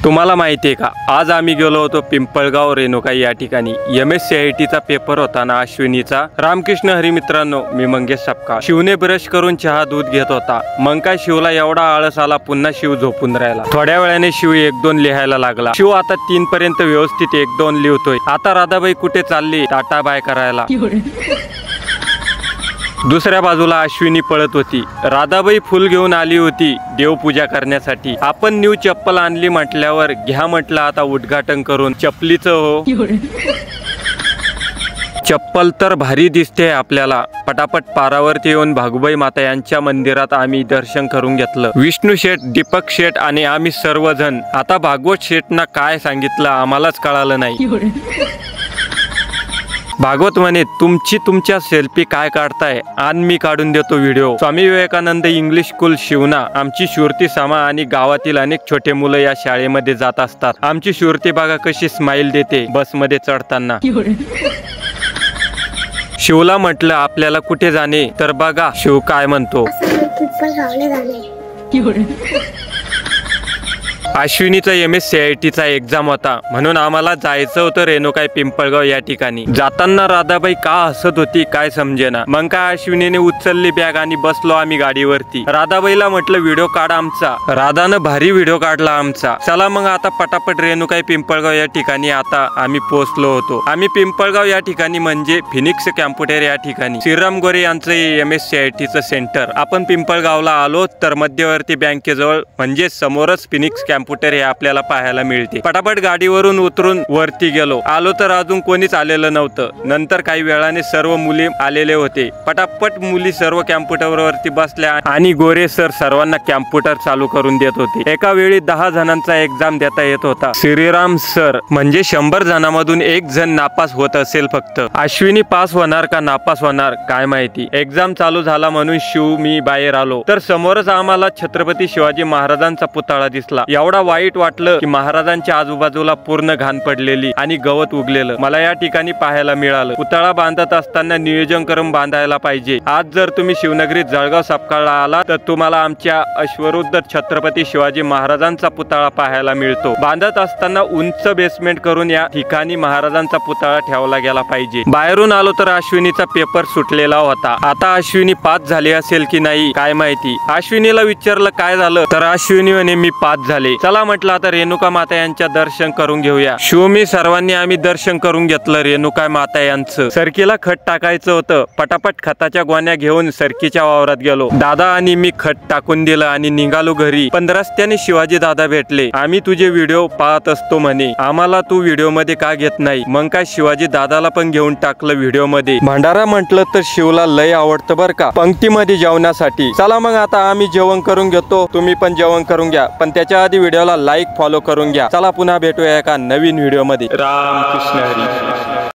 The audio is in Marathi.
तुम्हाला माहिती आहे का, आज आम्ही गेलो होतो पिंपळगाव रेणुकाई या ठिकाणी। MSCIT चा पेपर होता ना अश्विनीचा। रामकृष्ण हरी मित्रांनो, मी मंगेश सपकाळ। शिवने ब्रश करून चहा दूध घेत होता। मग काय शिवला एवढा आळस आला, पुन्हा शिव झोपून राहिला। थोड्या वेळाने शिव 1-2 लिहायला लागला। शिव आता 3 पर्यंत व्यवस्थित 1-2 लिहितोय। आता राधाबाई कुठे चालली टाटा बाय करायला। दुसऱ्या बाजूला अश्विनी पळत होती। राधाबाई फुल घेऊन आली होती देवपूजा करण्यासाठी। आपण न्यू चप्पल आणली म्हटल्यावर घ्या म्हटलं आता उद्घाटन करून चप्पलीचं हो। चप्पल तर भारी दिसते आपल्याला। पटापट पारावरती येऊन भागुबाई माता यांच्या मंदिरात आम्ही दर्शन करून घेतलं। विष्णू शेठ, दीपक शेठ आणि आम्ही सर्वजण। आता भागवत शेठना काय सांगितलं आम्हालाच कळालं नाही। भागवत म्हणे, तुमच्या सेल्फी काय काढताय, आणि मी काढून देतो video. Swami Vivekananda English school Shivna. आमची शूरती सामा आणि गावातील अनेक छोटे मुलं या शाळेमध्ये जात असतात। आमची शूरती बघा कशी स्माइल देते बसमध्ये चढताना। शिवला म्हटलं आपल्याला कुठे जाणे, तर बघा शिव काय म्हणतो। अश्विनीचा MSCIT चा एक्झाम होता, म्हणून आम्हाला जायचं होतं रेणुकाई पिंपळगाव या ठिकाणी। जाताना राधाबाई का हसत होती काय समजेना। मग काय अश्विनीने उचलली बॅग आणि बसलो आम्ही गाडीवरती। राधाबाईला म्हटलं व्हिडिओ काढ आमचा। राधानं भारी व्हिडिओ काढला आमचा। चला मग आता पटापट रेणुकाई पिंपळगाव या ठिकाणी आता आम्ही पोहोचलो होतो। आम्ही पिंपळगाव या ठिकाणी म्हणजे फिनिक्स कॅम्प्युटर या ठिकाणी श्रीराम गोरे यांचं MSCIT चं सेंटर। आपण पिंपळगावला आलो तर मध्यवर्ती बँकेजवळ म्हणजे समोरच फिनिक्स कॅम्प्युटर हे आपल्याला पाहायला मिळते। पटापट गाडीवरून उतरून वरती गेलो। आलो तर अजून कोणीच आलेलं नव्हतं। नंतर काही वेळाने सर्व मुली आलेले होते। पटापट मुली सर्व कॅम्प्युटरवरती बसल्या आणि गोरे सर सर्वांना कॅम्प्युटर चालू करून देत होते। एका वेळी 10 जणांचा एक्झाम देता येत होता। श्रीराम सर म्हणजे 100 जणांमधून 1 जण नापास होत असेल फक्त। अश्विनी पास होणार का नापास होणार काय माहिती। एक्झाम चालू झाला म्हणून शिव मी बाहेर आलो तर समोरच आम्हाला छत्रपती शिवाजी महाराजांचा पुतळा दिसला। एवढा वाईट वाटलं की महाराजांच्या आजूबाजूला पूर्ण घाण पडलेली आणि गवत उगलेलं मला या ठिकाणी पाहायला मिळालं। पुतळा बांधत असताना नियोजन करून बांधायला पाहिजे। आज जर तुम्ही शिवनगरीत जळगाव सपकाळला आला तर तुम्हाला आमच्या अश्वरुद्ध छत्रपती शिवाजी महाराजांचा पुतळा पाहायला मिळतो। बांधत असताना उंच बेसमेंट करून या ठिकाणी महाराजांचा पुतळा ठेवला गेला पाहिजे। बाहेरून आलो तर अश्विनीचा पेपर सुटलेला होता। आता अश्विनी पास झाली असेल की नाही काय माहिती। अश्विनीला विचारलं काय झालं तर अश्विनी म्हणे मी पास झाले। चला म्हटलं आता रेणुका माता यांच्या दर्शन करून घेऊया। शिव मी सर्वांनी आम्ही दर्शन करून घेतलं रेणुका माता यांचं। सरकीला खत टाकायचं होतं। पटापट खताच्या गोण्या घेऊन सरकीच्या वावरात गेलो। दादा आणि मी खत टाकून दिलं आणि निघालो घरी। पण रस्त्याने शिवाजी दादा भेटले। आम्ही तुझे व्हिडिओ पाहत असतो म्हणे, आम्हाला तू व्हिडिओ मध्ये का घेत नाही। मग काय शिवाजी दादाला पण घेऊन टाकलं व्हिडिओ मध्ये। भंडारा म्हटलं तर शिवला लय आवडतं बर का पंक्तीमध्ये जेवणासाठी। चला मग आता आम्ही जेवण करून घेतो, तुम्ही पण जेवण करून घ्या। पण त्याच्या आधी व्हिडिओला लाईक फॉलो करून घ्या। चला पुन्हा भेटूया एका नवीन व्हिडिओ मध्ये। रामकृष्ण हरी।